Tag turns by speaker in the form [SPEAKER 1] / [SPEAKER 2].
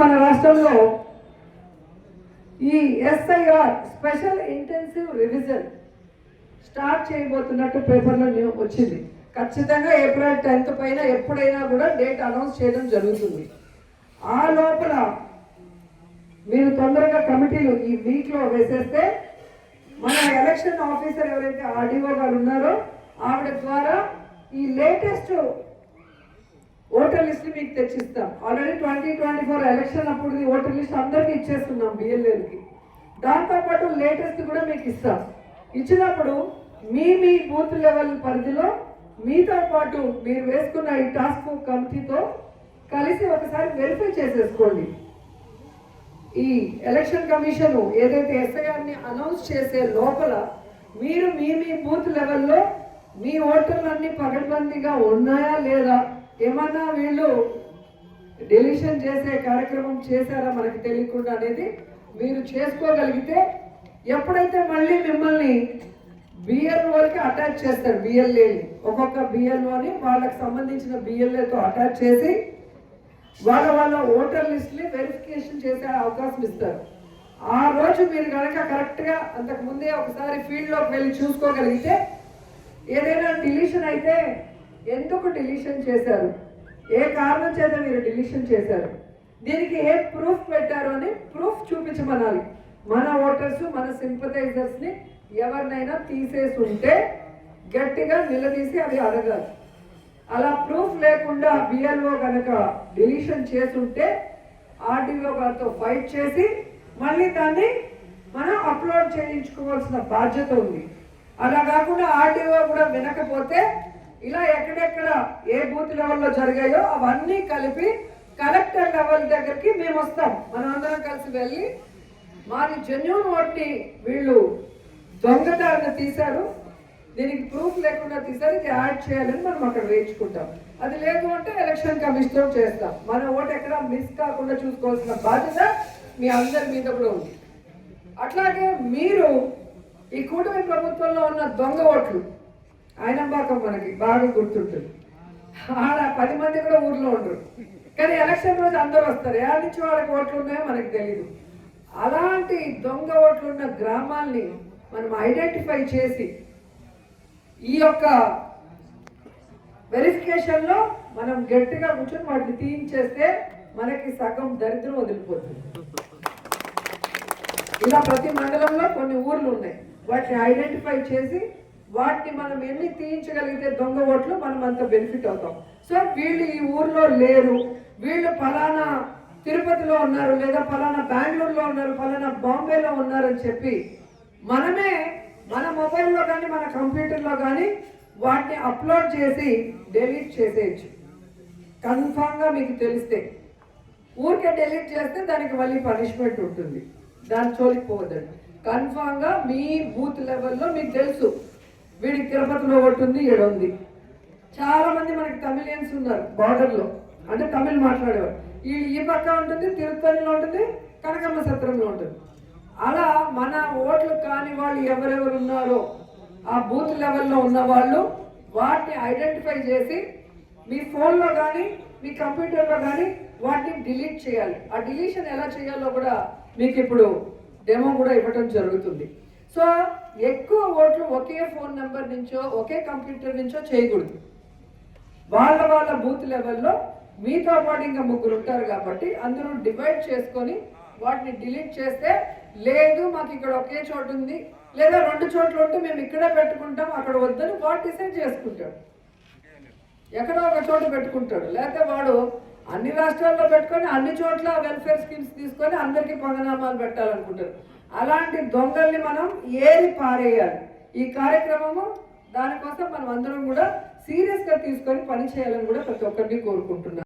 [SPEAKER 1] మన రాష్ట్రంలో ఈ SIR special intensive revision start చేయబోతున్నట్టు పేపర్లో వచ్చింది. ఖచ్చితంగా ఏప్రిల్ 10th పైన ఎప్పుడైనా కూడా డేట్ అనౌన్స్ చేయడం జరుగుతుంది. ఆ లోపల మీరు తొందరగా కమిటీలు ఈ వీక్లో వేసేస్తే మన ఎలక్షన్ ఆఫీసర్ ఎవరైతే ఆర్డీఓ గారు ఉన్నారో ఆవిడ ద్వారా ఈ లేటెస్ట్ ఓటర్ లిస్ట్ మీకు తెచ్చిస్తాం. ఆల్రెడీ 2024 ఎలక్షన్ అప్పుడు ఓటర్ లిస్ట్ అందరికీ ఇచ్చేస్తున్నాం బిఎల్ఏలకి. దాంతోపాటు లేటెస్ట్ కూడా మీకు ఇస్తాం. ఇచ్చినప్పుడు మీ బూత్ లెవెల్ పరిధిలో మీతో పాటు మీరు వేసుకున్న ఈ టాస్క్ ఫోర్స్ కమిటీతో కలిసి ఒకసారి వెరిఫై చేసేసుకోండి. ఈ ఎలక్షన్ కమిషన్ ఏదైతే ఎస్ఐఆర్ని అనౌన్స్ చేసే లోపల మీరు మీ బూత్ లెవెల్లో మీ ఓటర్లన్నీ పకడ్బందీగా ఉన్నాయా లేదా, ఏమన్నా వీళ్ళు డిలీషన్ చేసే కార్యక్రమం చేశారా మనకి తెలియకుండా అనేది మీరు చేసుకోగలిగితే ఎప్పుడైతే మళ్ళీ మిమ్మల్ని బిఎల్ఓకి అటాచ్ చేస్తారు, బిఎల్ఏని ఒక్కొక్క బిఎల్ఓని వాళ్ళకి సంబంధించిన బిఎల్ఏతో అటాచ్ చేసి వాళ్ళ ఓటర్ లిస్ట్ని వెరిఫికేషన్ చేసే అవకాశం ఇస్తారు. ఆ రోజు మీరు కనుక కరెక్ట్గా అంతకు ముందే ఒకసారి ఫీల్డ్లోకి వెళ్ళి చూసుకోగలిగితే ఏదైనా డిలీషన్ అయితే ఎందుకు డిలీషన్ చేశారు, ఏ కారణం చేత మీరు డిలీషన్ చేశారు, దీనికి ఏ ప్రూఫ్ పెట్టారు అని ప్రూఫ్ చూపించమనాలి. మన ఓటర్స్ మన సింపథైజర్స్ని ఎవరినైనా తీసేసి ఉంటే గట్టిగా నిలదీసి అవి అడగాలి. అలా ప్రూఫ్ లేకుండా బిఎల్ఓ కనుక డిలీషన్ చేసుంటే ఆర్డీఓ గారితో ఫైట్ చేసి మళ్ళీ దాన్ని మనం అప్లోడ్ చేయించుకోవాల్సిన బాధ్యత ఉంది. అలా కాకుండా ఆర్డీఓ కూడా వినకపోతే ఇలా ఎక్కడెక్కడ ఏ బూత్ లెవెల్లో జరిగాయో అవన్నీ కలిపి కలెక్టర్ లెవెల్ దగ్గరికి మేము వస్తాం. మనం అందరం కలిసి వెళ్ళి మాది జెన్యూన్ ఓట్ని వీళ్ళు దొంగదారిని తీశారు, దీనికి ప్రూఫ్ లేకుండా తీశారు, ఇది యాడ్ చేయాలని మనం అక్కడ వేయించుకుంటాం. అది లేదు అంటే ఎలక్షన్ కమిషన్ చేస్తాం. మన ఓటు ఎక్కడ మిస్ కాకుండా చూసుకోవాల్సిన బాధ్యత మీ అందరి మీద కూడా ఉంది. అట్లాగే మీరు ఈ కూటమి ప్రభుత్వంలో ఉన్న దొంగ ఓట్లు ఆయనంబాకం మనకి బాగా గుర్తుంటుంది. ఆడ 10 మంది కూడా ఊర్లో ఉండరు, కానీ ఎలక్షన్ రోజు అందరూ వస్తారు. ఏడు నుంచి వాళ్ళకి ఓట్లు ఉన్నాయో మనకు తెలియదు. అలాంటి దొంగ ఓట్లున్న గ్రామాల్ని మనం ఐడెంటిఫై చేసి ఈ యొక్క వెరిఫికేషన్లో మనం గట్టిగా కూర్చొని వాటిని తీయించేస్తే మనకి సగం దరిద్రం వదిలిపోతుంది. ఇలా ప్రతి మండలంలో కొన్ని ఊర్లు ఉన్నాయి, వాటిని ఐడెంటిఫై చేసి వాటిని మనం ఎన్ని తీయించగలిగితే దొంగ ఓట్లు మనం అంత బెనిఫిట్ అవుతాం. సో వీళ్ళు ఈ ఊర్లో లేరు, వీళ్ళు ఫలానా తిరుపతిలో ఉన్నారు, లేదా ఫలానా బెంగళూరులో ఉన్నారు, ఫలానా బాంబేలో ఉన్నారని చెప్పి మనమే మన మొబైల్లో కానీ మన కంప్యూటర్లో కానీ వాటిని అప్లోడ్ చేసి డిలీట్ చేసేయచ్చు. కన్ఫామ్గా మీకు తెలిస్తే ఊరికే డిలీట్ చేస్తే దానికి మళ్ళీ పనిష్మెంట్ ఉంటుంది, దాని చోలికి పోవద్దండి. కన్ఫామ్గా మీ బూత్ లెవెల్లో మీకు తెలుసు వీడికి తిరుపతిలో ఒకటి ఉంది, ఈడ ఉంది. చాలామంది మనకి తమిళియన్స్ ఉన్నారు బార్డర్లో, అంటే తమిళ్ మాట్లాడేవారు. ఈ పక్క ఉంటుంది, తిరుపతిలో ఉంటుంది, కనకమ్మ సత్రంలో ఉంటుంది. అలా మన ఓట్లు కాని వాళ్ళు ఎవరెవరు ఉన్నారో ఆ బూత్ లెవెల్లో ఉన్న వాళ్ళు వాటిని ఐడెంటిఫై చేసి మీ ఫోన్లో కానీ మీ కంప్యూటర్లో కానీ వాటిని డిలీట్ చేయాలి. ఆ డిలీషన్ ఎలా చేయాలో కూడా మీకు ఇప్పుడు డెమో కూడా ఇవ్వడం జరుగుతుంది. సో ఎక్కువ ఓట్లు ఒకే ఫోన్ నెంబర్ నుంచో ఒకే కంప్యూటర్ నుంచో చేయకూడదు. వాళ్ళ బూత్ లెవెల్లో మీతో పాటు ఇంకా 3 ఉంటారు కాబట్టి అందరూ డివైడ్ చేసుకొని వాటిని డిలీట్ చేస్తే, లేదు మాకు ఇక్కడ ఒకే చోటు ఉంది లేదా 2 చోట్ల ఉంటే మేము ఇక్కడే పెట్టుకుంటాం అక్కడ వద్దని వాడు డిసైడ్ చేసుకుంటాడు, ఎక్కడో ఒక చోట పెట్టుకుంటాడు. లేకపోతే వాడు అన్ని రాష్ట్రాల్లో పెట్టుకొని అన్ని చోట్ల వెల్ఫేర్ స్కీమ్స్ తీసుకొని అందరికీ పంగనామాలు పెట్టాలనుకుంటారు. అలాంటి దొంగల్ని మనం ఏరి పారేయాలి. ఈ కార్యక్రమము దానికోసం మనం అందరం కూడా సీరియస్గా తీసుకొని పని చేయాలని కూడా ప్రతి ఒక్కరిని కోరుకుంటున్నాం.